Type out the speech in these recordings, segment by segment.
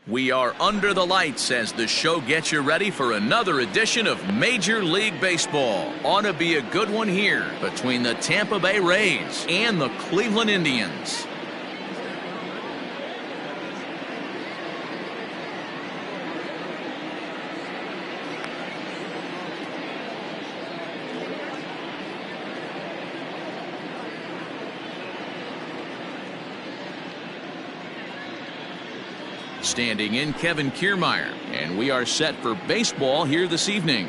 We are under the lights as the show gets you ready for another edition of Major League Baseball. Ought to be a good one here between the Tampa Bay Rays and the Cleveland Indians. Standing in, Kevin Kiermaier, and we are set for baseball here this evening.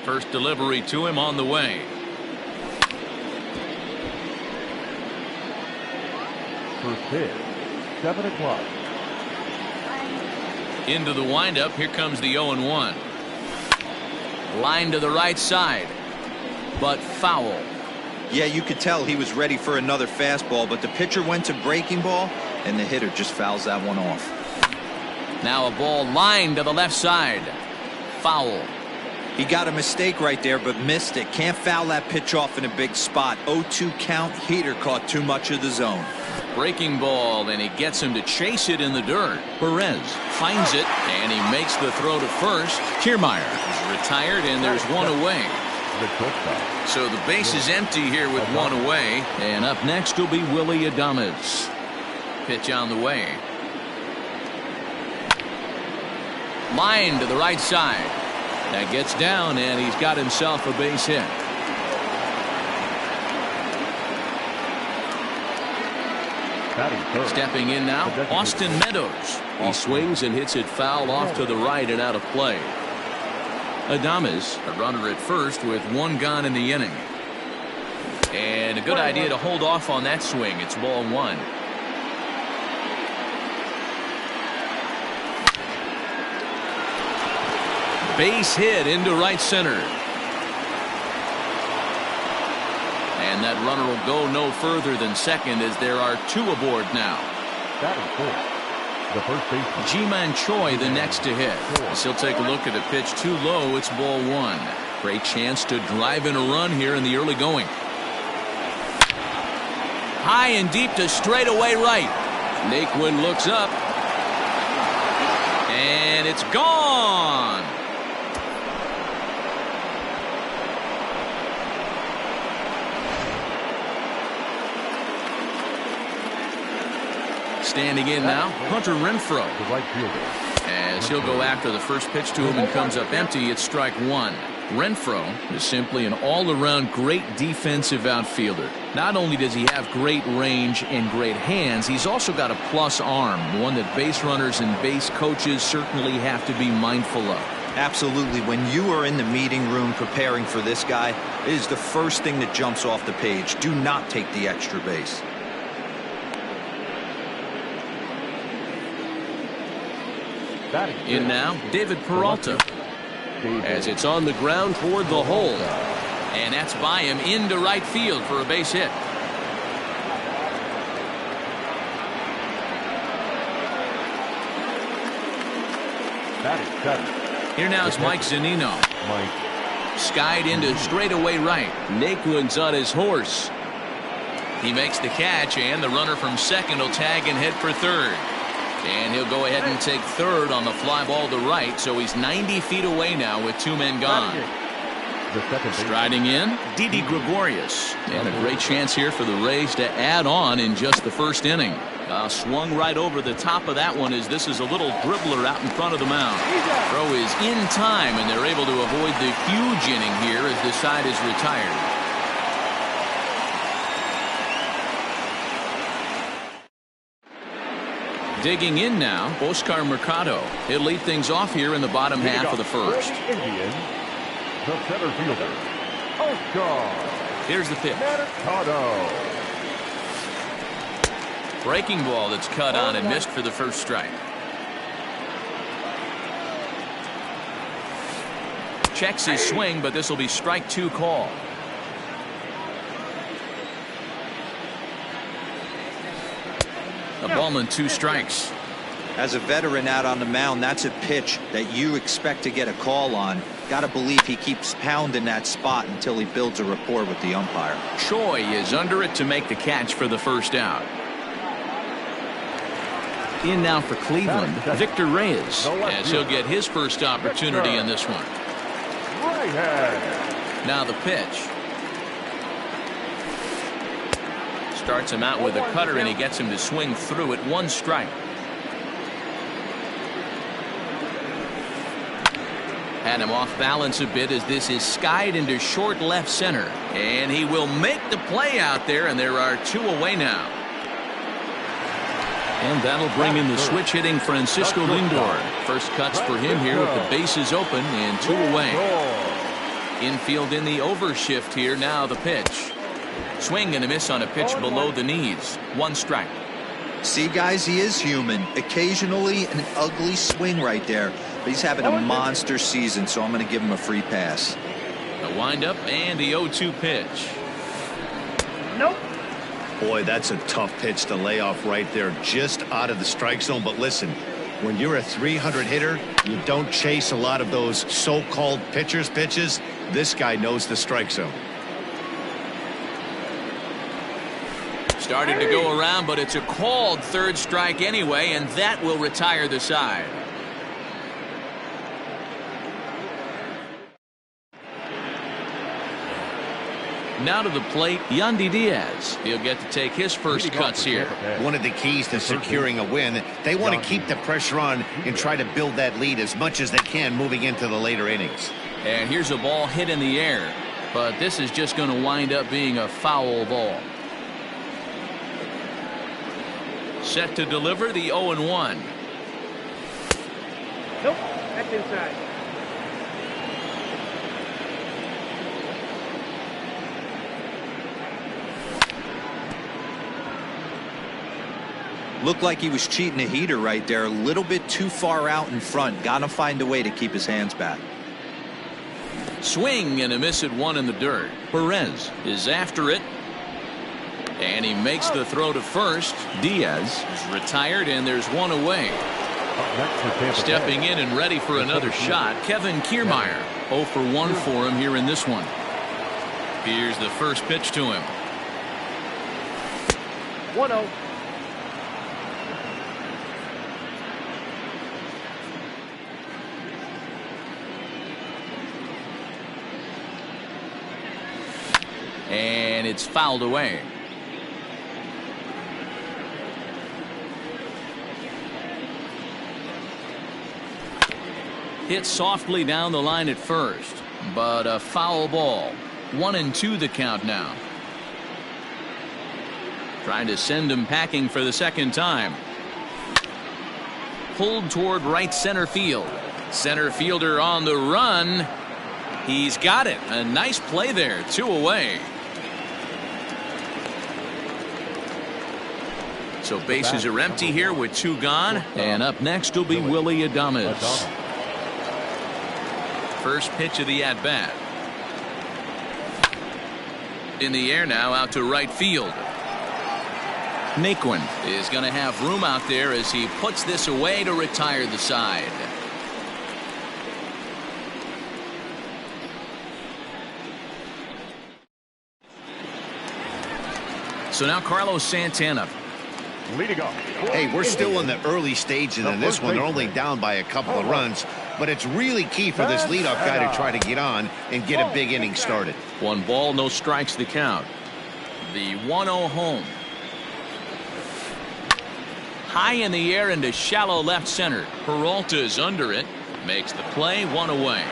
First delivery to him on the way. First pitch, 7 o'clock. Into the windup, here comes the 0-1. Line to the right side, but foul. Yeah, you could tell he was ready for another fastball, but the pitcher went to breaking ball, and the hitter just fouls that one off. Now a ball lined to the left side. Foul. He got a mistake right there, but missed it. Can't foul that pitch off in a big spot. 0-2 count. Heater caught too much of the zone. Breaking ball, and he gets him to chase it in the dirt. Perez finds it, and he makes the throw to first. Kiermaier is retired, and there's one away. So the base is empty here with one away. And up next will be Willie Adames. Pitch on the way. Line to the right side. That gets down, and he's got himself a base hit. Stepping in now, Austin Meadows. He swings and hits it foul off to the right and out of play. Adames, a runner at first with one gone in the inning. And a good idea to hold off on that swing. It's ball one. Base hit into right center. And that runner will go no further than second as there are two aboard now. That is four. The first baseman. Ji-Man Choi the next to hit. As he'll take a look at a pitch too low. It's ball one. Great chance to drive in a run here in the early going. High and deep to straightaway right. Naquin looks up. And it's gone. Standing in now, Hunter Renfroe. The right fielder. As he'll go after the first pitch to him and comes up empty, it's strike one. Renfroe is simply an all-around great defensive outfielder. Not only does he have great range and great hands, he's also got a plus arm, one that base runners and base coaches certainly have to be mindful of. Absolutely. When you are in the meeting room preparing for this guy, it is the first thing that jumps off the page. Do not take the extra base. In now, David Peralta. As it's on the ground toward the hole. And that's by him into right field for a base hit. That is seven. Here now is Mike Zunino. Skied into straightaway right. Naquin's on his horse. He makes the catch, and the runner from second will tag and head for third. And he'll go ahead and take third on the fly ball to right, so he's 90 feet away now with two men gone. Striding in, Didi Gregorius. And a great chance here for the Rays to add on in just the first inning. Swung right over the top of that one as this is a little dribbler out in front of the mound. Throw is in time, and they're able to avoid the huge inning here as the side is retired. Digging in now, Oscar Mercado. He'll lead things off here in the bottom half of the first. Indians, the center fielder, Oscar. Here's the pitch. Mercado. Breaking ball that's cut on and missed for the first strike. Checks his swing, but this will be strike two call. A ball and two strikes. As a veteran out on the mound, that's a pitch that you expect to get a call on. Got to believe he keeps pounding that spot until he builds a rapport with the umpire. Choi is under it to make the catch for the first out. In now for Cleveland, Victor Reyes, as he'll get his first opportunity in this one. Right hand. Now the pitch. Starts him out with a cutter, and he gets him to swing through it. 1 strike. Had him off balance a bit as this is skied into short left center. And he will make the play out there, and there are 2 away now. And that'll bring in the switch hitting Francisco Lindor. First cuts for him here with the bases open and 2 away. Infield in the overshift here. Now the pitch. Swing and a miss on a pitch below the knees. 1 strike. See, guys, he is human. Occasionally an ugly swing right there. But he's having a monster season, so I'm going to give him a free pass. The windup and the 0-2 pitch. Nope. Boy, that's a tough pitch to lay off right there, just out of the strike zone. But listen, when you're a 300 hitter, you don't chase a lot of those so-called pitcher's pitches. This guy knows the strike zone. Started to go around, but it's a called 3rd strike anyway, and that will retire the side. Now to the plate, Yandy Diaz. He'll get to take his first cuts here. One of the keys to securing a win, they want to keep the pressure on and try to build that lead as much as they can moving into the later innings. And here's a ball hit in the air, but this is just going to wind up being a foul ball. Set to deliver the 0-1. Nope. That's inside. Looked like he was cheating a heater right there. A little bit too far out in front. Got to find a way to keep his hands back. Swing and a miss at 1 in the dirt. Perez is after it. And he makes the throw to first. Diaz is retired, and there's 1 away. Stepping in and ready for another shot, Kevin Kiermaier. 0 for 1 for him here in this one. Here's the first pitch to him. 1-0. And it's fouled away. Hit softly down the line at first, but a foul ball. 1-2 the count now. Trying to send him packing for the second time. Pulled toward right center field. Center fielder on the run. He's got it. A nice play there. 2 away. So bases are empty here with 2 gone. And up next will be Willy Adames. First pitch of the at-bat. In the air now, out to right field. Naquin is going to have room out there as he puts this away to retire the side. So now Carlos Santana. Leading off. Hey, we're still in the early stages in this one. They're only down by a couple of runs, but it's really key for this leadoff guy to try to get on and get a big inning started. 1 ball, no strikes the count. The 1-0 home. High in the air into shallow left center. Peralta is under it. Makes the play. 1 away.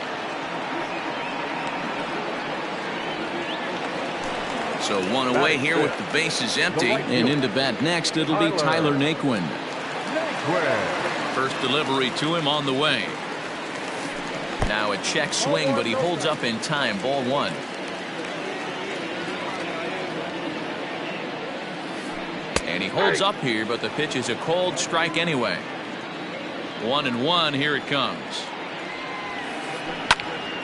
So 1 away here with the bases empty. And into bat next, it'll be Tyler Naquin. First delivery to him on the way. Now a check swing, but he holds up in time. Ball 1. And he holds up here, but the pitch is a cold strike anyway. 1-1. Here it comes.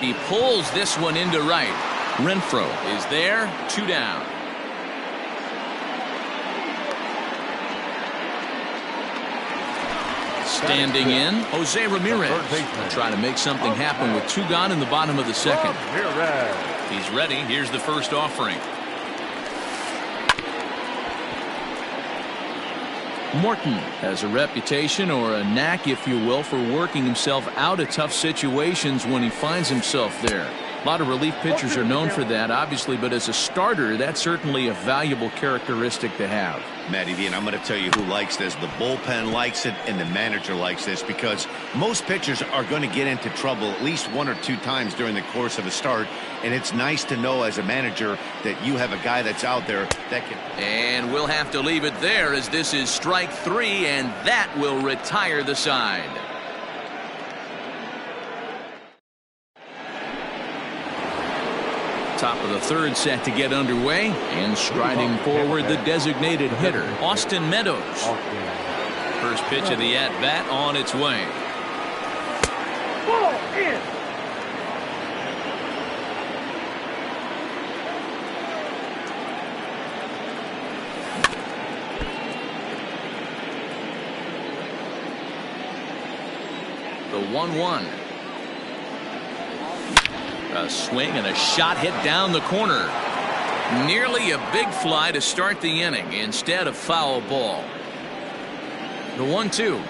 He pulls this one into right. Renfroe is there. 2 down. Standing in, Jose Ramirez will try to make something happen with 2 gone in the bottom of the second. He's ready. Here's the first offering. Morton has a reputation, or a knack if you will, for working himself out of tough situations when he finds himself there. A lot of relief pitchers are known for that, obviously, but as a starter, that's certainly a valuable characteristic to have. Matty V, and I'm going to tell you who likes this. The bullpen likes it, and the manager likes this, because most pitchers are going to get into trouble at least 1 or 2 times during the course of a start, and it's nice to know as a manager that you have a guy that's out there that can. And we'll have to leave it there, as this is strike 3, and that will retire the side. Top of the 3rd set to get underway, and striding forward the designated hitter, Austin Meadows. First pitch of the at-bat on its way. Ball in. The 1-1. A swing and a shot hit down the corner. Nearly a big fly to start the inning. Instead, a foul ball. The 1-2.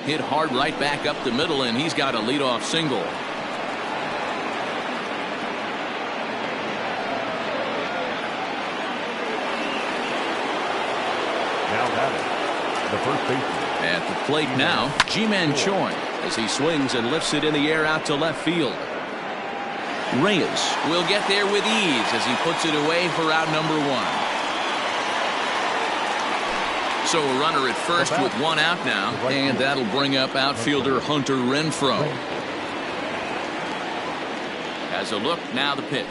Hit hard right back up the middle, and he's got a leadoff single. Now batting, the first baseman. At the plate now, Ji-Man Choi, as he swings and lifts it in the air out to left field. Reyes will get there with ease as he puts it away for out number 1. So a runner at first with 1 out now, and that'll bring up outfielder Hunter Renfroe. As a look, now the pitch.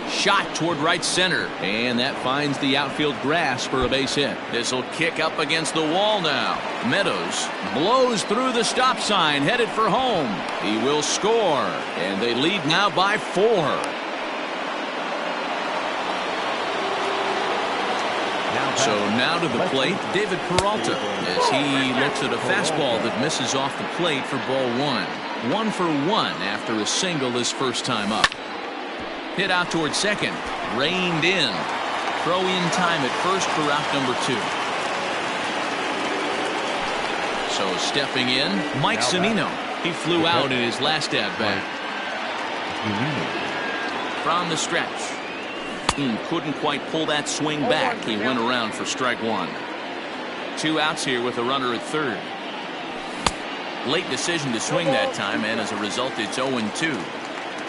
Shot toward right center, and that finds the outfield grass for a base hit. This will kick up against the wall now. Meadows blows through the stop sign, headed for home. He will score, and they lead now by 4. So now to the plate, David Peralta, as he looks at a fastball that misses off the plate for ball 1. 1 for 1 after a single his first time up. Hit out towards second. Reined in. Throw in time at first for out number 2. So stepping in, Mike Zunino. He flew out in his last at-bat. From the stretch. Couldn't quite pull that swing back. He went around for strike 1. 2 outs here with a runner at 3rd. Late decision to swing that time, and as a result, it's 0-2.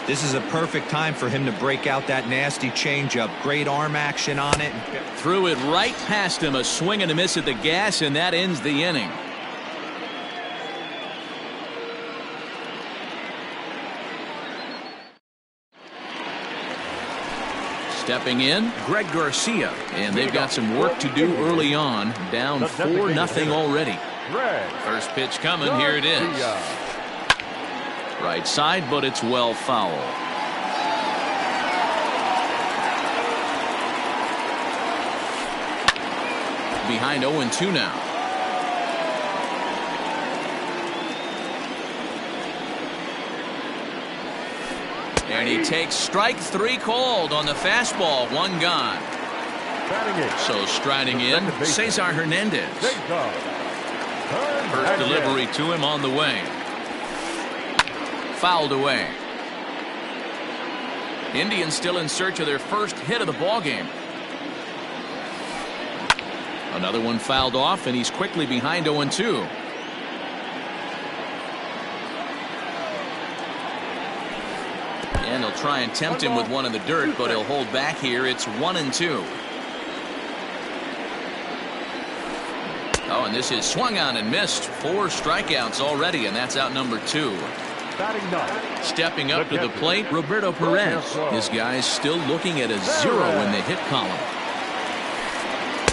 This is a perfect time for him to break out that nasty changeup. Great arm action on it. Threw it right past him. A swing and a miss at the gas, and that ends the inning. Stepping in, Greg Garcia, and they've got some work to do early on. Down 4-0 already. First pitch coming. Here it is. Right side, but it's well foul. Behind 0-2 now. And he takes strike 3 called on the fastball. 1 gone. So striding in, Cesar Hernandez. First delivery to him on the way. Fouled away. Indians still in search of their first hit of the ballgame. Another one fouled off, and he's quickly behind 0-2. And they'll try and tempt him with one in the dirt, but he'll hold back here. It's 1-2. Oh, and this is swung on and missed. 4 strikeouts already, and that's out number 2. Stepping up to the plate, Roberto Perez. His guys still looking at a 0 in the hit column.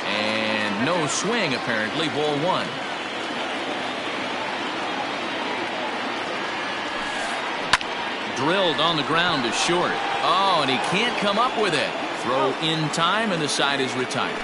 And no swing, apparently. Ball 1. Drilled on the ground to short. Oh, and he can't come up with it. Throw in time, and the side is retired.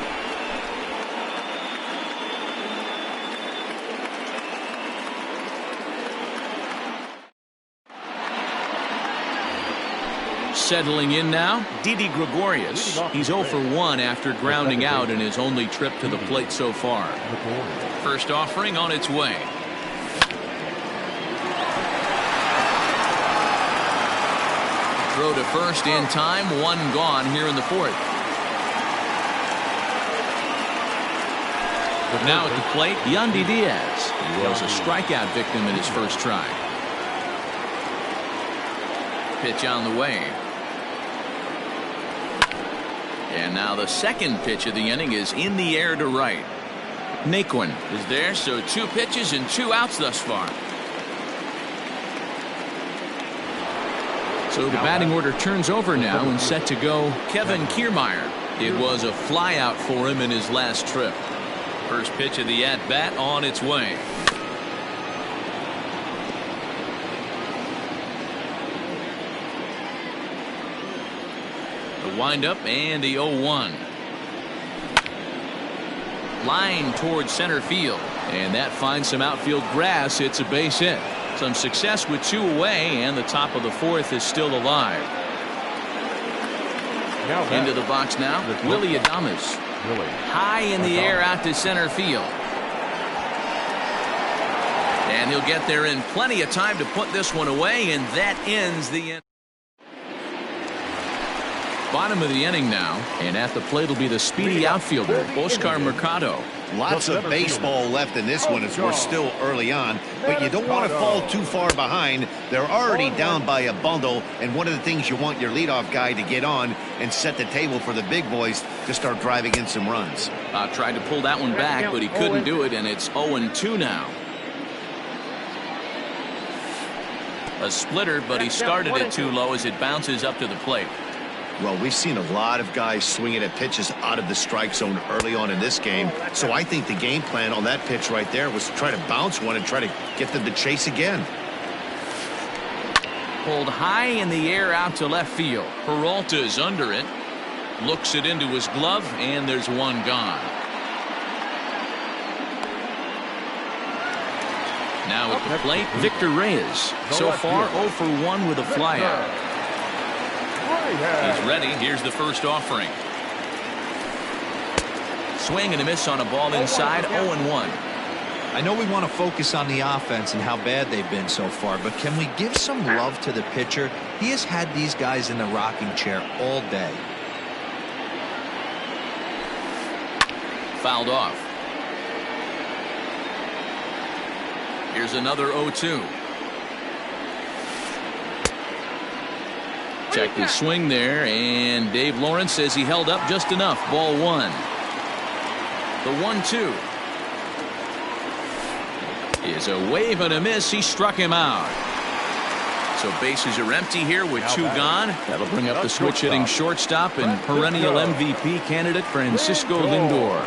Settling in now, Didi Gregorius. He's 0 for 1 after grounding out in his only trip to the plate so far. First offering on its way. Throw to first in time, one gone here in the fourth. Now at the plate, Yandy Diaz. He was a strikeout victim in his first try. Pitch on the way. And now the second pitch of the inning is in the air to right. Naquin is there, so 2 pitches and 2 outs thus far. So the batting order turns over now and set to go Kevin Kiermaier. It was a flyout for him in his last trip. First pitch of the at-bat on its way. The windup and the 0-1. Line towards center field. And that finds some outfield grass. It's a base hit. Some success with 2 away, and the top of the fourth is still alive. Into the box now, Willie Adames. High in the air out to center field. And he'll get there in plenty of time to put this one away, and that ends the inning. Bottom of the inning now, and at the plate will be the speedy outfielder, Oscar Mercado. Lots of baseball left in this one as we're still early on, but you don't want to fall too far behind. They're already down by a bundle, and one of the things you want your leadoff guy to get on and set the table for the big boys to start driving in some runs. Tried to pull that one back, but he couldn't do it, and it's 0-2 now. A splitter, but he started it too low as it bounces up to the plate. Well, we've seen a lot of guys swinging at pitches out of the strike zone early on in this game. So I think the game plan on that pitch right there was to try to bounce one and try to get them to chase again. Pulled high in the air out to left field. Peralta's under it. Looks it into his glove, and there's one gone. Now at the plate, Victor Reyes. So far 0 for 1 with a flyout. He's ready. Here's the first offering. Swing and a miss on a ball inside. 0-1. I know we want to focus on the offense and how bad they've been so far, but can we give some love to the pitcher? He has had these guys in the rocking chair all day. Fouled off. Here's another 0-2. Check the swing there, and Dave Lawrence says he held up just enough. Ball 1. The 1-2 is a wave and a miss. He struck him out. So bases are empty here with 2 gone. That'll bring up the switch hitting shortstop and perennial MVP candidate Francisco Lindor.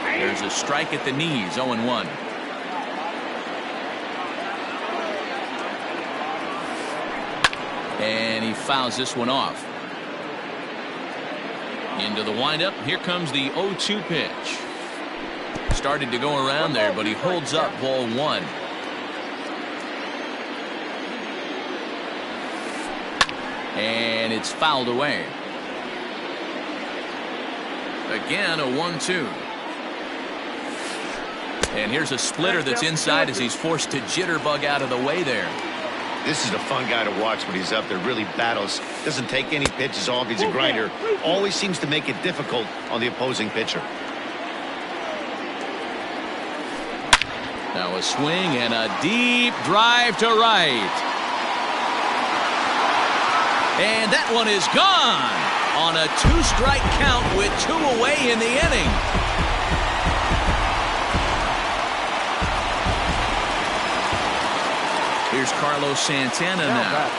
There's a strike at the knees. 0-1. And he fouls this one off. Into the windup. Here comes the 0-2 pitch. Started to go around there, but he holds up. Ball 1. And it's fouled away. Again, a 1-2. And here's a splitter that's inside as he's forced to jitterbug out of the way there. This is a fun guy to watch when he's up there. Really battles. Doesn't take any pitches off. He's a grinder. Always seems to make it difficult on the opposing pitcher. Now a swing and a deep drive to right. And that one is gone on a 2-strike count with 2 away in the inning. Here's Carlos Santana now.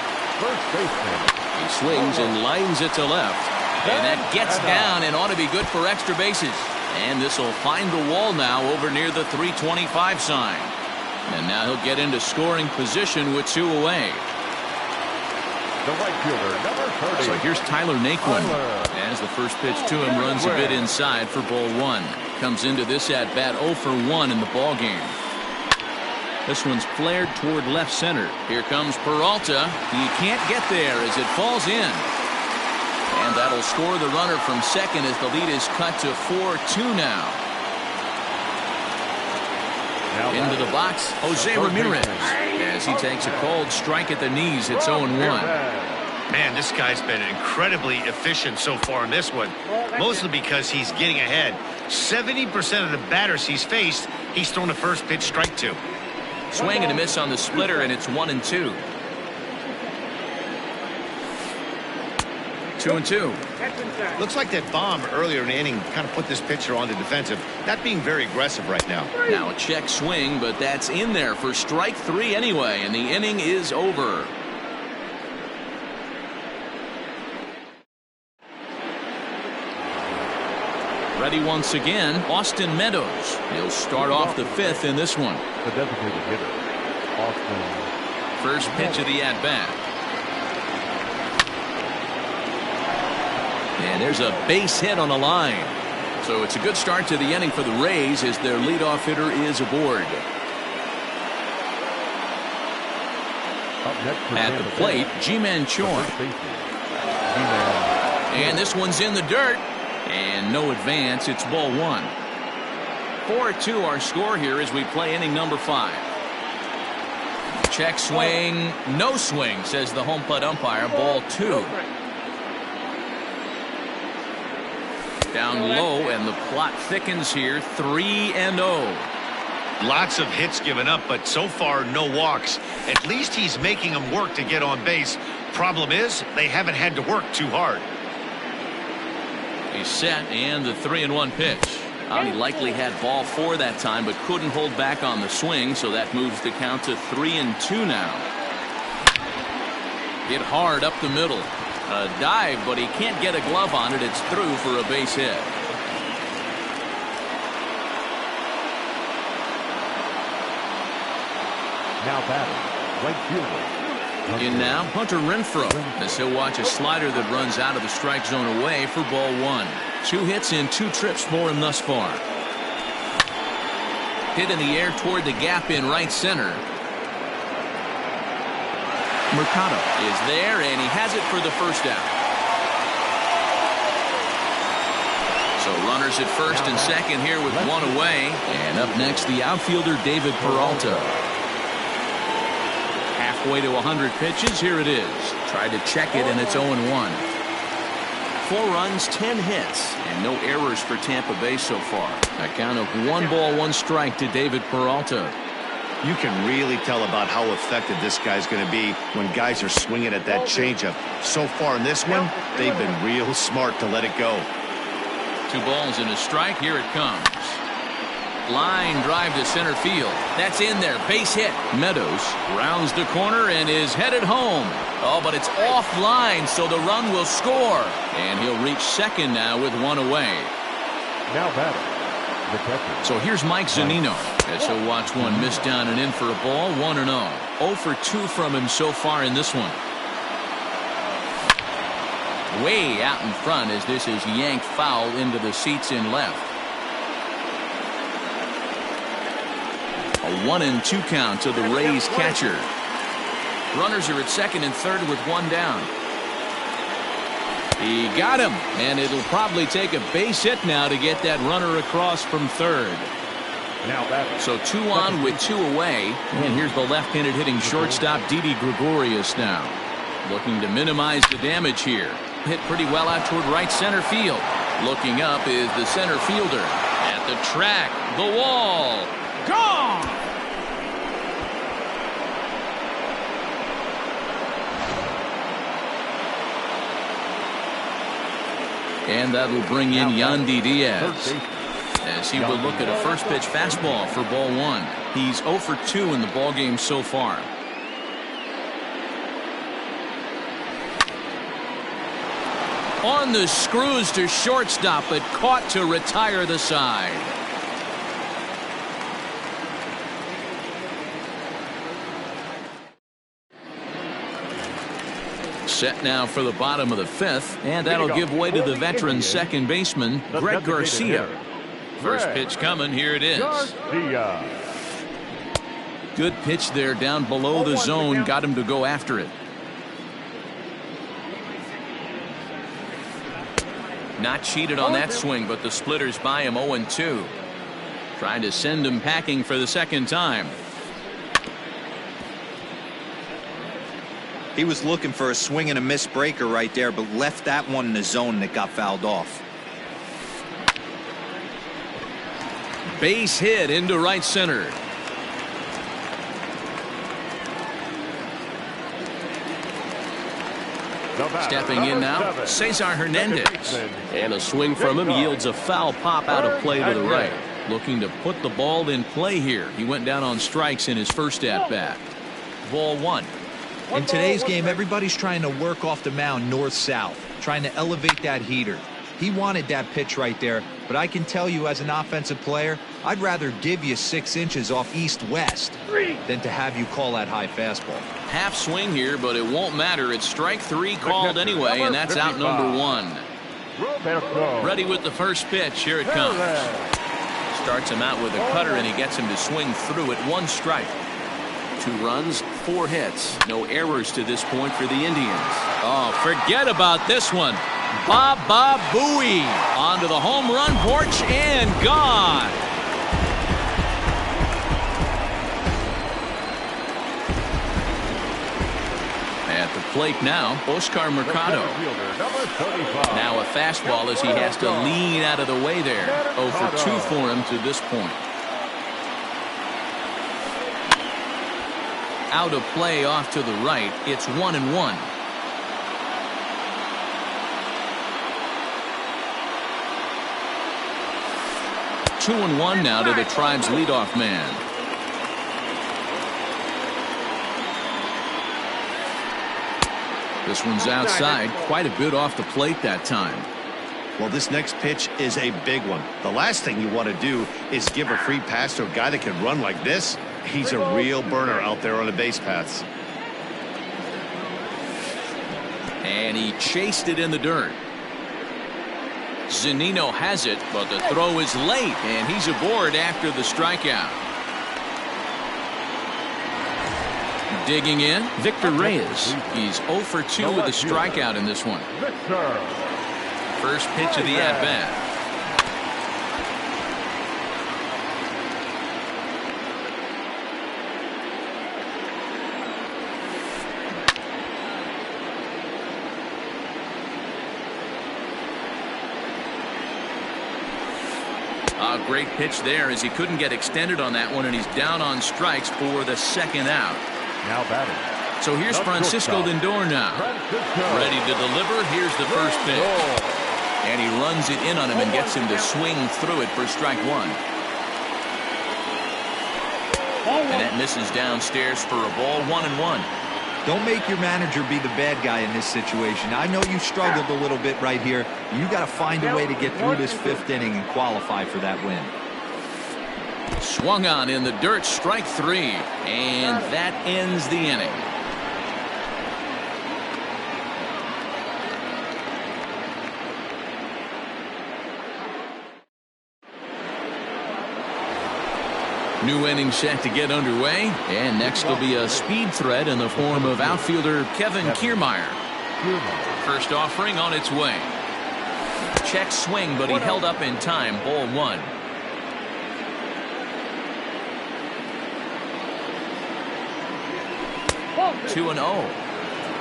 He swings and lines it to left. And that gets down and ought to be good for extra bases. And this will find the wall now over near the 325 sign. And now he'll get into scoring position with 2 away. The right fielder, number 30. So here's Tyler Naquin. As the first pitch to him runs a bit inside for ball 1. Comes into this at bat 0 for 1 in the ball game. This one's flared toward left center. Here comes Peralta. He can't get there as it falls in. And that'll score the runner from second as the lead is cut to 4-2 now. Into the box, Jose Ramirez. As he takes a cold strike at the knees, it's 0-1. Man, this guy's been incredibly efficient so far in this one, mostly because he's getting ahead. 70% of the batters he's faced, he's thrown a first pitch strike to. Swing and a miss on the splitter, and it's 1-2. 2-2. Looks like that bomb earlier in the inning kind of put this pitcher on the defensive, not being very aggressive right now. Now a check swing, but that's in there for strike 3 anyway, and the inning is over. Ready once again, Austin Meadows. He'll start off the 5th in this one. The designated hitter, Austin. First pitch of the at-bat. And there's a base hit on the line. So it's a good start to the inning for the Rays as their leadoff hitter is aboard. At the plate, G-Man Chorn. And this one's in the dirt. And no advance. It's ball 1. 4-2 our score here as we play inning number 5. Check swing. No swing, says the home plate umpire. Ball 2. Down low, and the plot thickens here. 3-0. Lots of hits given up, but so far no walks. At least he's making them work to get on base. Problem is, they haven't had to work too hard. He's set, and the 3-1 pitch. He likely had ball 4 that time, but couldn't hold back on the swing, so that moves the count to 3-2 now. Hit hard up the middle. A dive, but he can't get a glove on it. It's through for a base hit. Now batting, right fielder. In now, Hunter Renfroe, as he'll watch a slider that runs out of the strike zone away for ball 1. 2 hits in 2 trips for him thus far. Hit in the air toward the gap in right center. Mercado is there, and he has it for the first out. So runners at first and second here with 1 away. And up next, the outfielder David Peralta. Halfway to 100 pitches. Here it is. Tried to check it, and it's 0-1. 4 runs, 10 hits, and no errors for Tampa Bay so far. A count of 1 ball, 1 strike to David Peralta. You can really tell about how effective this guy's going to be when guys are swinging at that changeup. So far in this one, they've been real smart to let it go. 2 balls and a strike. Here it comes. Line drive to center field. That's in there. Base hit. Meadows rounds the corner and is headed home. Oh, but it's offline, so the run will score. And he'll reach second now with 1 away. Now batting, the catcher. So here's Mike Zunino as he'll watch one miss down and in for a ball. 1-0. 0 for 2 from him so far in this one. Way out in front as this is yanked foul into the seats in left. A 1-2 count to the Rays catcher. Runners are at second and third with 1 down. He got him, and it'll probably take a base hit now to get that runner across from third. Now batting. So 2 on with 2 away, and here's the left-handed hitting shortstop Didi Gregorius now. Looking to minimize the damage here. Hit pretty well out toward right center field. Looking up is the center fielder. At the track, the wall. Gone! And that'll bring in Yandy Diaz as he will look at a first pitch fastball for ball 1. He's 0 for 2 in the ballgame so far. On the screws to shortstop, but caught to retire the side. Set now for the bottom of the 5th, and that'll give way to the veteran second baseman, Greg Garcia. First pitch coming, here it is. Good pitch there down below the zone. Got him to go after it. Not cheated on that swing, but the splitters by him 0-2. Trying to send him packing for the second time. He was looking for a swing and a miss breaker right there, but left that one in the zone that got fouled off. Base hit into right center. Stepping in now, Cesar Hernandez. And a swing from him yields a foul pop out of play to the right. Looking to put the ball in play here. He went down on strikes in his first at-bat. Ball one. In today's game, everybody's trying to work off the mound north-south, trying to elevate that heater. He wanted that pitch right there, but I can tell you as an offensive player, I'd rather give you 6 inches off east-west than to have you call that high fastball. Half swing here, but it won't matter. It's strike 3 called anyway, and that's out number 1. Ready with the first pitch. Here it comes. Starts him out with a cutter, and he gets him to swing through it. 1 strike. 2 runs, 4 hits. No errors to this point for the Indians. Oh, forget about this one. Baba Booey onto the home run porch and gone. At the plate now, Oscar Mercado. Now a fastball as he has to lean out of the way there. 0 for 2 for him to this point. Out of play off to the right. It's 1-1. Two and 1 now to the Tribe's leadoff man. This one's outside, quite a bit off the plate that time. Well, this next pitch is a big one. The last thing you want to do is give a free pass to a guy that can run like this. He's a real burner out there on the base paths. And he chased it in the dirt. Zunino has it, but the throw is late, and he's aboard after the strikeout. Digging in, Victor Reyes. He's 0 for 2 with a strikeout in this one. First pitch of the at-bat. A great pitch there as he couldn't get extended on that one, and he's down on strikes for the second out. Now batting. So here's Francisco Lindor now. Ready to deliver. Here's the first pitch. And he runs it in on him and gets him to swing through it for strike 1. And that misses downstairs for a ball. 1-1. Don't make your manager be the bad guy in this situation. I know you struggled a little bit right here. You got to find a way to get through this 5th inning and qualify for that win. Swung on in the dirt, strike 3, and that ends the inning. New inning set to get underway, and next will be a speed threat in the form of outfielder Kevin Kiermaier. First offering on its way. Check swing, but he held up in time. Ball 1. Two and 0.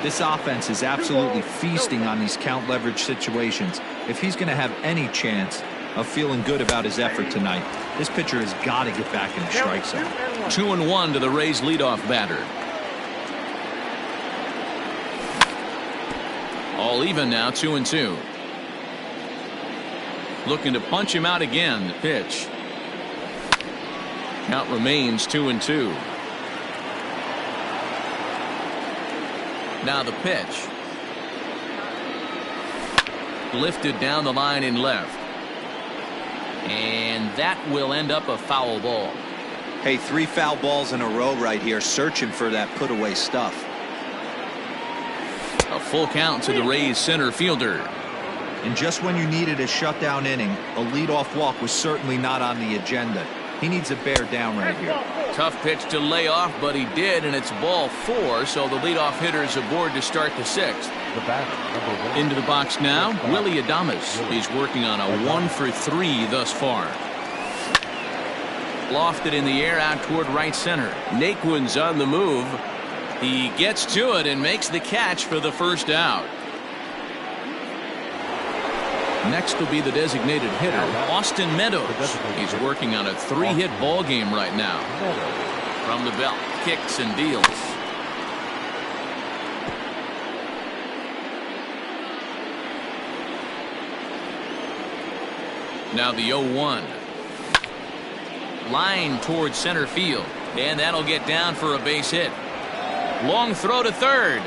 This offense is absolutely feasting on these count leverage situations. If he's going to have any chance of feeling good about his effort tonight, this pitcher has got to get back in the strike zone. 2-1 to the Rays leadoff batter. All even now, 2-2. Looking to punch him out again. The pitch. Count remains 2-2. Now the pitch. Lifted down the line in left. And that will end up a foul ball. Hey, 3 foul balls in a row right here, searching for that put away stuff. A full count to the Rays center fielder. And just when you needed a shutdown inning, a leadoff walk was certainly not on the agenda. He needs a bear down right here. Tough pitch to lay off, but he did, and it's ball 4, so the leadoff hitter is aboard to start the 6th. The batter, number 1. Into the box now, Willie Adames. He's working on a 1-for-3 thus far. Lofted in the air out toward right center. Naquin's on the move. He gets to it and makes the catch for the first out. Next will be the designated hitter, Austin Meadows. He's working on a 3-hit ball game right now. From the belt, kicks and deals. Now the 0-1. Line towards center field, and that'll get down for a base hit. Long throw to third.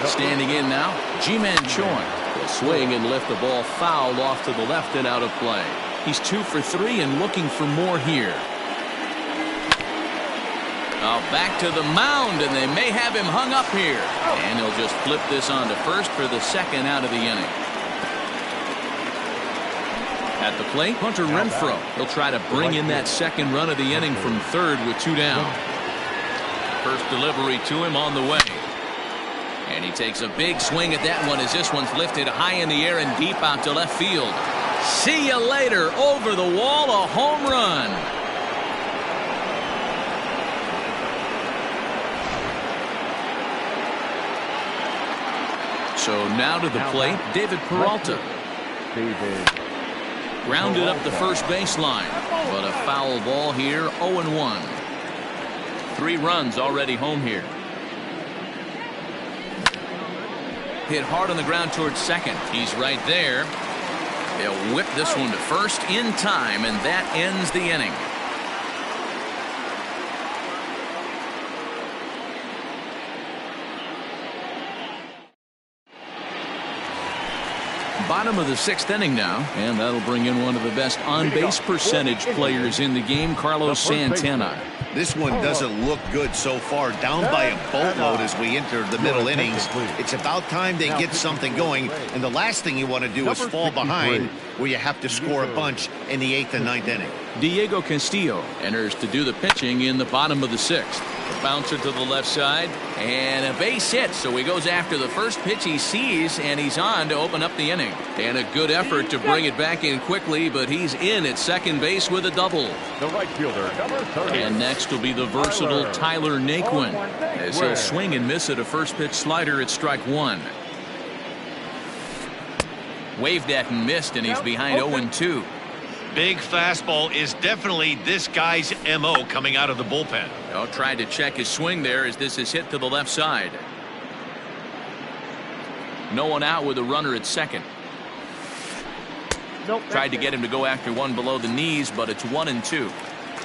Standing in now, Ji-Man Choi will swing and lift the ball foul off to the left and out of play. He's 2 for 3 and looking for more here. Back to the mound, and they may have him hung up here. And he'll just flip this on to first for the second out of the inning. At the plate, Hunter Renfroe. He'll try to bring in that second run of the inning from third with 2 down. First delivery to him on the way. And he takes a big swing at that one as this one's lifted high in the air and deep out to left field. See you later. Over the wall, a home run. So now to the plate, David Peralta. Grounded up the first baseline, but a foul ball here, 0-1. 3 runs already home here. Hit hard on the ground towards second. He's right there. They'll whip this one to first in time, and that ends the inning. Bottom of the 6th inning now, and that'll bring in one of the best on-base percentage players in the game, Carlos Santana. This one doesn't look good so far. Down by a boatload as we enter the middle innings. It's about time they get something going, and the last thing you want to do is fall behind where you have to score a bunch in the 8th and 9th inning. Diego Castillo enters to do the pitching in the bottom of the 6th. A bouncer to the left side, and a base hit, so he goes after the first pitch he sees, and he's on to open up the inning. And a good effort to bring it back in quickly, but he's in at second base with a double. The right fielder, number 30. And next will be the versatile Tyler Naquin, as he'll swing and miss at a first pitch slider at strike 1. Waved at and missed, and he's behind 0-2. Big fastball is definitely this guy's MO coming out of the bullpen. Tried to check his swing there as this is hit to the left side. No one out with a runner at second. Tried to get him to go after one below the knees, but it's 1-2.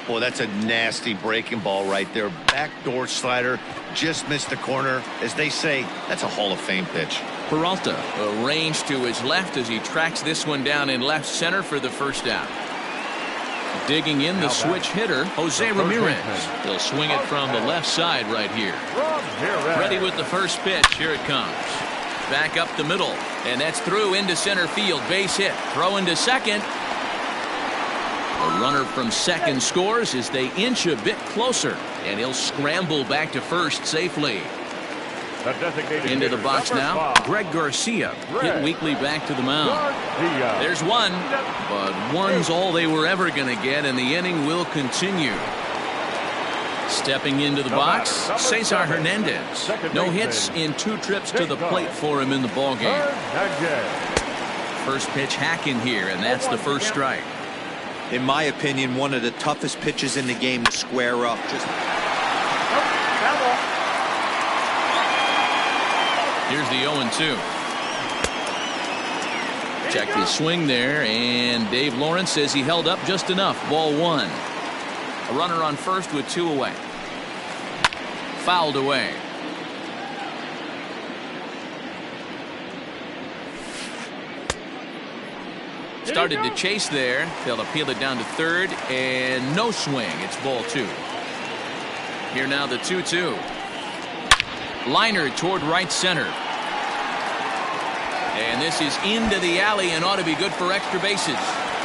Boy, that's a nasty breaking ball right there. Backdoor slider, just missed the corner. As they say, that's a Hall of Fame pitch. Peralta arranged to his left as he tracks this one down in left center for the first out. Digging in the switch hitter, Jose Ramirez. He'll swing it from the left side right here. Ready with the first pitch. Here it comes. Back up the middle, and that's through into center field. Base hit. Throw into second. A runner from second scores as they inch a bit closer, and he'll scramble back to first safely. Into the box now, Greg Garcia. Hit weakly back to the mound. There's one, but one's all they were ever going to get, and the inning will continue. Stepping into the box, Cesar Hernandez. No hits in 2 trips to the plate for him in the ballgame. First pitch hack in here, and that's the first strike. In my opinion, one of the toughest pitches in the game to square up. Here's the 0-2. Check his swing there, and Dave Lawrence says he held up just enough. Ball 1. A runner on first with 2 away. Fouled away. Started to chase there. They'll appeal it down to third, and no swing. It's ball 2. Here now the 2-2. Liner toward right center. And this is into the alley and ought to be good for extra bases.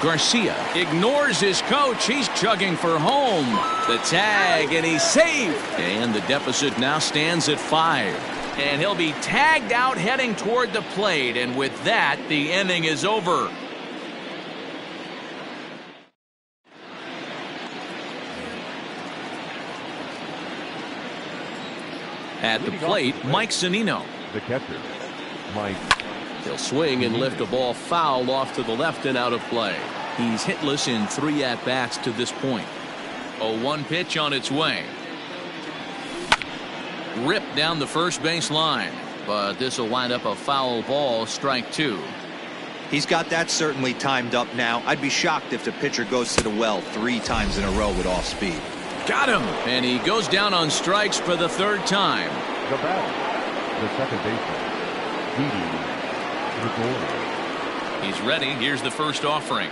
Garcia ignores his coach. He's chugging for home. The tag, and he's safe. And the deficit now stands at 5. And he'll be tagged out heading toward the plate. And with that, the inning is over. At the plate, Mike Zunino. The catcher, Mike. He'll swing and lift a ball foul off to the left and out of play. He's hitless in 3 at-bats to this point. 0-1 pitch on its way. Ripped down the first base line, but this will wind up a foul ball, strike 2. He's got that certainly timed up now. I'd be shocked if the pitcher goes to the well 3 times in a row with off speed. Got him, and he goes down on strikes for the 3rd time. The batter, the second baseman, He's ready. Here's the first offering.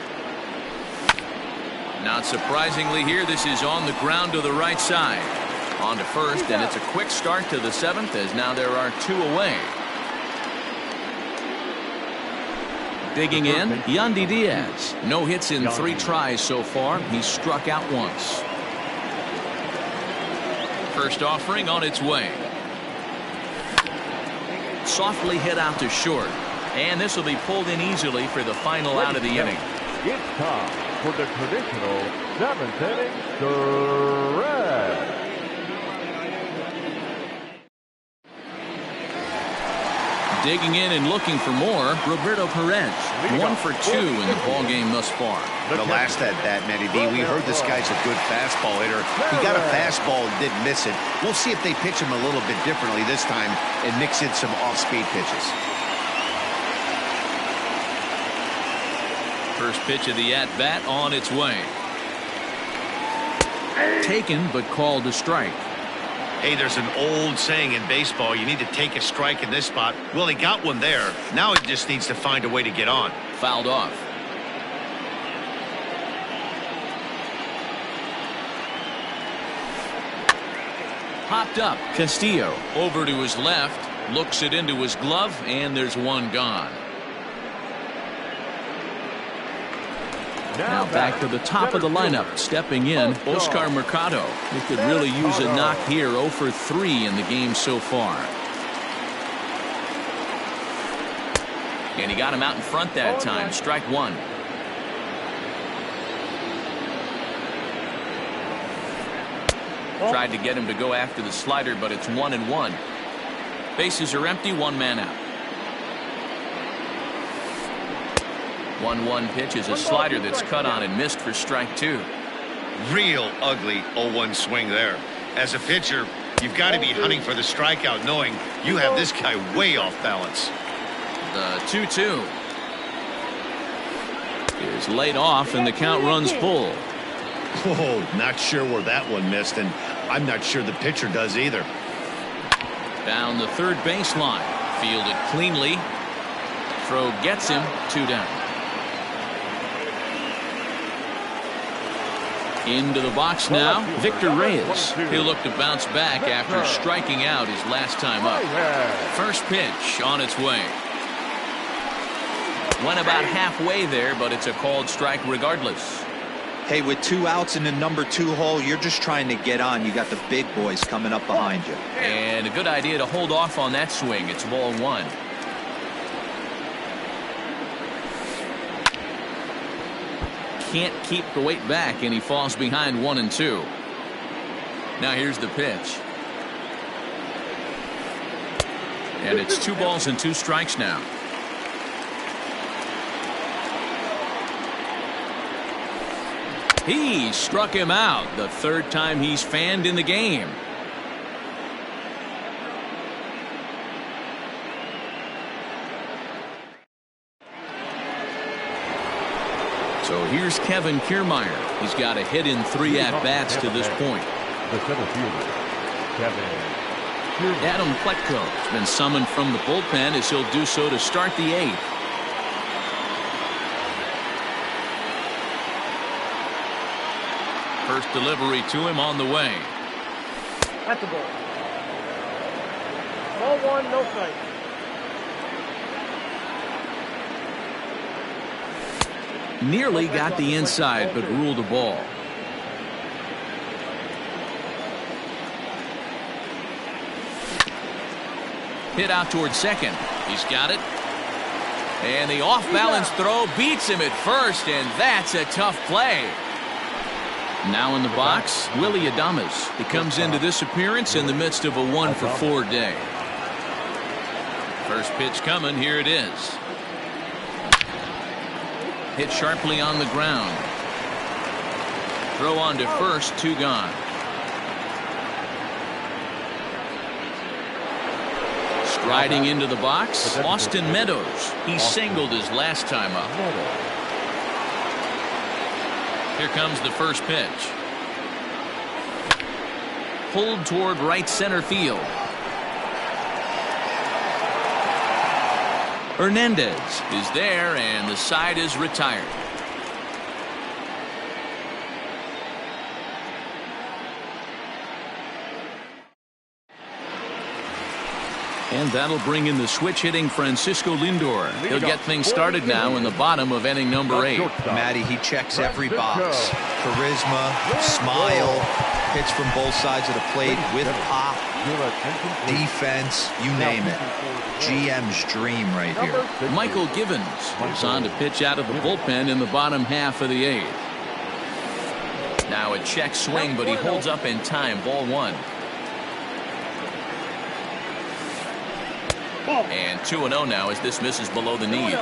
Not surprisingly here, this is on the ground to the right side. On to first, and it's a quick start to the 7th as now there are 2 away. Digging in, Yandy Diaz. No hits in 3 tries so far. He's struck out once. First offering on its way. Softly hit out to short. And this will be pulled in easily for the final out of the inning. It's time for the traditional 7th inning stretch. Digging in and looking for more, Roberto Perez. 1 for 2 in the ball game thus far. The last at bat, Matty D, we heard this guy's a good fastball hitter. He got a fastball and didn't miss it. We'll see if they pitch him a little bit differently this time and mix in some off-speed pitches. First pitch of the at-bat on its way. Taken, but called a strike. Hey, there's an old saying in baseball, you need to take a strike in this spot. Well, he got one there. Now he just needs to find a way to get on. Fouled off. Popped up. Castillo over to his left. Looks it into his glove, and there's one gone. Now back to the top of the lineup. Stepping in, Oscar Mercado. He could really use a knock here. 0 for 3 in the game so far. And he got him out in front that time. Strike 1. Tried to get him to go after the slider, but it's 1-1. Bases are empty, 1 man out. 1-1 pitch is a slider that's cut on and missed for strike 2. Real ugly 0-1 swing there. As a pitcher, you've got to be hunting for the strikeout, knowing you have this guy way off balance. The 2-2 is laid off, and the count runs full. Oh, not sure where that one missed, and I'm not sure the pitcher does either. Down the third baseline. Fielded cleanly. Throw gets him. 2 down. Into the box now, Victor Reyes. He'll look to bounce back after striking out his last time up. First pitch on its way. Went about halfway there, but it's a called strike regardless. Hey, with 2 outs in the number 2 hole, you're just trying to get on. You got the big boys coming up behind you. And a good idea to hold off on that swing. It's ball 1. Can't keep the weight back, and he falls behind 1-2. Now here's the pitch. And it's 2 balls and 2 strikes now. He struck him out, the 3rd time he's fanned in the game. So here's Kevin Kiermaier. He's got a hit in 3 at-bats to this point. The center fielder, Kevin Kiermaier. Adam Pletko has been summoned from the bullpen as he'll do so to start the 8th. First delivery to him on the way. That's the ball. Ball 1, no strike. Nearly got the inside, but ruled a ball. Hit out towards second. He's got it. And the off-balance throw beats him at first, and that's a tough play. Now in the box, Willie Adames. He comes into this appearance in the midst of a 1-for-4 day. First pitch coming. Here it is. Hit sharply on the ground. Throw on to first, 2 gone. Striding into the box, Austin Meadows. He singled his last time up. Here comes the first pitch. Pulled toward right center field. Hernandez is there, and the side is retired. And that'll bring in the switch-hitting Francisco Lindor. He'll get things started now in the bottom of inning number 8. Matty, he checks every box. Charisma, smile, hits from both sides of the plate with pop, defense, you name it. GM's dream right here. Michael Givens is on to pitch out of the bullpen in the bottom half of the 8th. Now a check swing, but he holds up in time. Ball 1. And 2-0 now as this misses below the knees.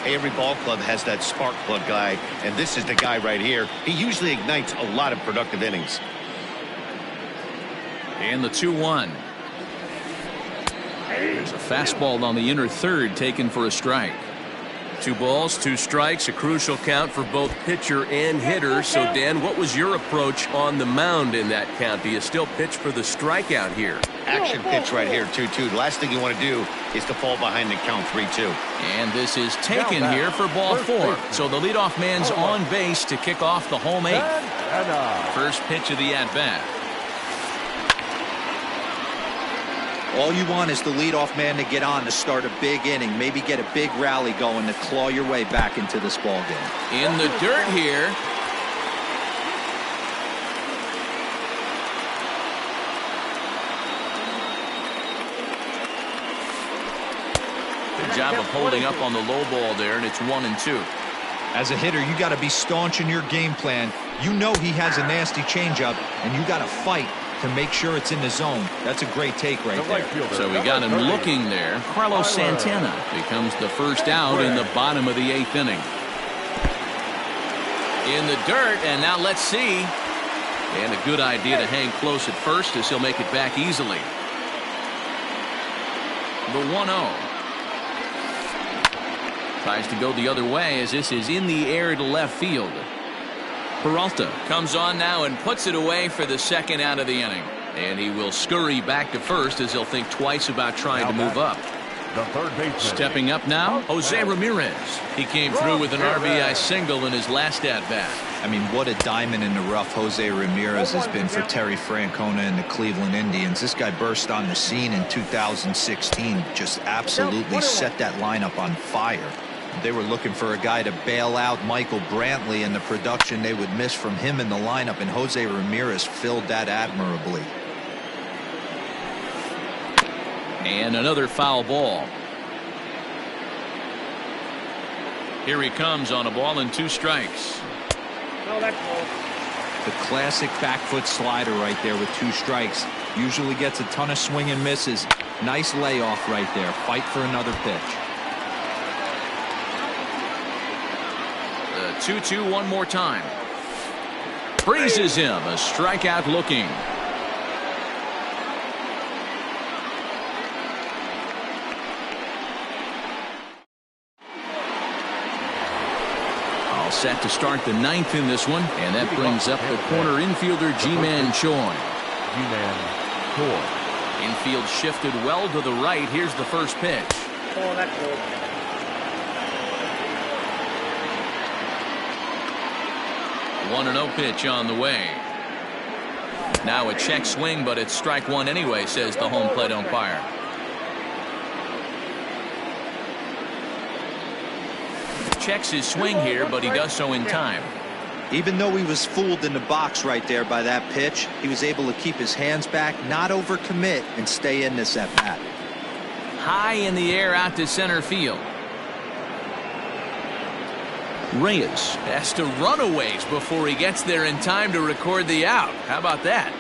Every ball club has that spark plug guy, and this is the guy right here. He usually ignites a lot of productive innings. And the 2-1. There's a fastball on the inner third taken for a strike. 2 balls, 2 strikes, a crucial count for both pitcher and hitter. So, Dan, what was your approach on the mound in that count? Do you still pitch for the strikeout here? Action pitch right here, 2-2. The last thing you want to do is to fall behind and count 3-2. And this is taken here for ball 4. So the leadoff man's on base to kick off the home 8th. First pitch of the at-bat. All you want is the leadoff man to get on to start a big inning, maybe get a big rally going to claw your way back into this ball game. In the dirt here. Good job of holding up on the low ball there, and it's 1-2. As a hitter, you got to be staunch in your game plan. You know he has a nasty changeup, and you got to fight to make sure it's in the zone. That's a great take right there. So we got him looking there. Carlos Santana becomes the first out in the bottom of the 8th inning. In the dirt, and now let's see. And a good idea to hang close at first as he'll make it back easily. The 1-0. Tries to go the other way as this is in the air to left field. Peralta comes on now and puts it away for the second out of the inning. And he will scurry back to first as he'll think twice about trying to move up. The third baseman. Stepping up now, Jose Ramirez. He came through with an RBI single in his last at-bat. I mean, what a diamond in the rough Jose Ramirez has been for Terry Francona and the Cleveland Indians. This guy burst on the scene in 2016, just absolutely set that lineup on fire. They were looking for a guy to bail out Michael Brantley, and the production they would miss from him in the lineup, and Jose Ramirez filled that admirably. And another foul ball. Here he comes on a ball and 2 strikes. No, that's low. The classic back foot slider right there with 2 strikes. Usually gets a ton of swing and misses. Nice layoff right there. Fight for another pitch. 2-2 one more time. Freezes him. A strikeout looking. All set to start the 9th in this one, and that brings up the corner infielder Ji-Man Choi. Infield shifted well to the right. Here's the first pitch. Oh, that's low. 1-0 pitch on the way. Now a check swing, but it's strike 1 anyway, says the home plate umpire. checks his swing here, but he does so in time. Even though he was fooled in the box right there by that pitch, he was able to keep his hands back, not overcommit, and stay in this at bat. High in the air out to center field. Reyes has to run a ways before he gets there in time to record the out. How about that?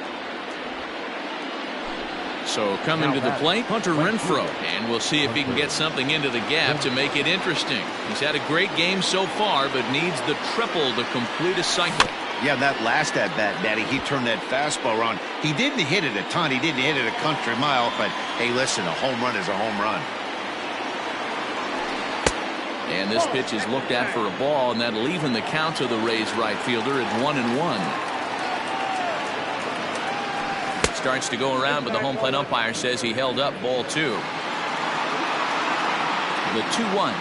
So coming to the plate, Hunter Renfroe, and we'll see if he can get something into the gap to make it interesting. He's had a great game so far, but needs the triple to complete a cycle. Yeah, that last at bat, Daddy, he turned that fastball around. He didn't hit it a ton. He didn't hit it a country mile, but hey, listen, a home run is a home run. And this pitch is looked at for a ball, and that'll even the count to the Rays right fielder at 1-1. Starts to go around, but the home plate umpire says he held up ball 2. The 2-1.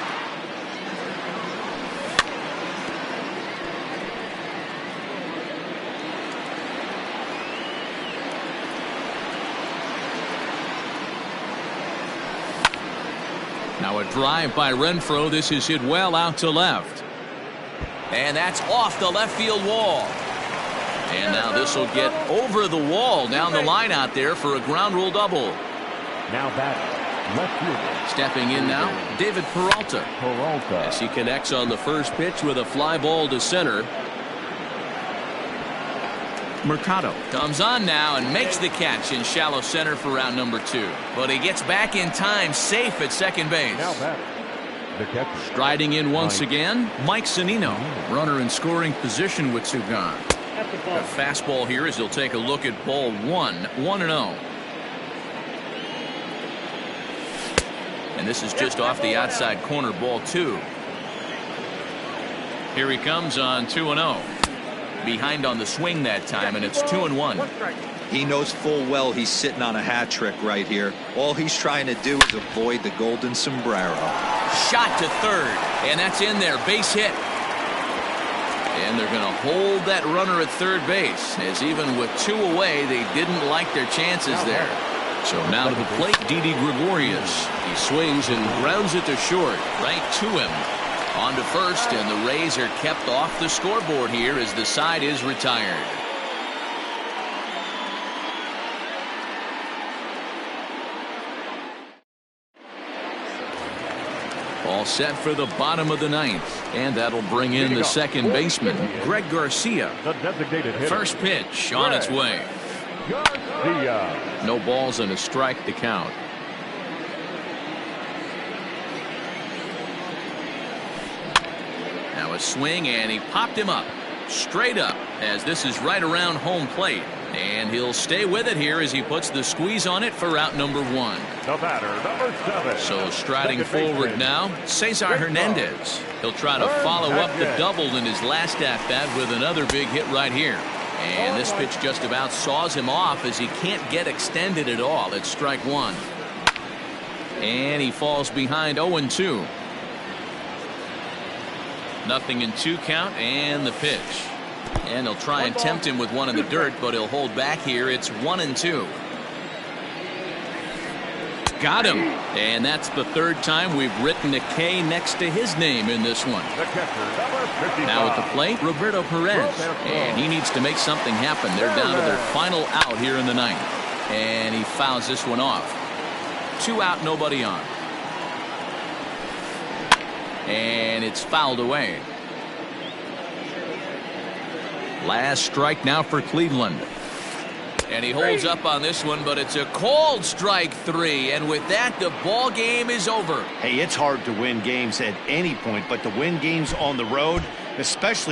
Now a drive by Renfroe. This is hit well out to left. And that's off the left field wall. And now this will get over the wall down the line out there for a ground rule double. Now batting, left fielder. Stepping in now, David Peralta. As he connects on the first pitch with a fly ball to center. Mercado comes on now and makes the catch in shallow center for round number 2. But he gets back in time, safe at second base. Now batting, the catcher. Striding in once again, Mike Zunino. Runner in scoring position with 2 gone. A fastball here as he'll take a look at ball 1, 1-0. And this is just off the outside corner, ball 2. Here he comes on 2-0. Behind on the swing that time, and it's 2-1. He knows full well he's sitting on a hat trick right here. All he's trying to do is avoid the golden sombrero. Shot to third, and that's in there, base hit. And they're going to hold that runner at third base, as even with 2 away, they didn't like their chances there. So now to the plate, Didi Gregorius. He swings and grounds it to short, right to him. On to first, and the Rays are kept off the scoreboard here as the side is retired. All set for the bottom of the 9th, and that'll bring in the second baseman, Greg Garcia. The designated hitter. First pitch on its way. Garcia. No balls and a strike to count. Now a swing, and he popped him up, straight up, as this is right around home plate. And he'll stay with it here as he puts the squeeze on it for out number 1. The batter, number 7. So striding forward now, Cesar Hernandez. He'll try to follow up the double in his last at-bat with another big hit right here. And this pitch just about saws him off as he can't get extended at all. It's strike 1. And he falls behind 0-2. Nothing in 2 count, and the pitch. And they'll try and tempt him with one in the dirt, but he'll hold back here. It's 1-2. Got him. And that's the 3rd time we've written a K next to his name in this one. The catcher, number 55. Now at the plate, Roberto Perez. And he needs to make something happen. They're down to their final out here in the 9th. And he fouls this one off. 2 out, nobody on. And it's fouled away. Last strike now for Cleveland. And he holds up on this one, but it's a called strike 3. And with that, the ball game is over. Hey, it's hard to win games at any point, but to win games on the road, especially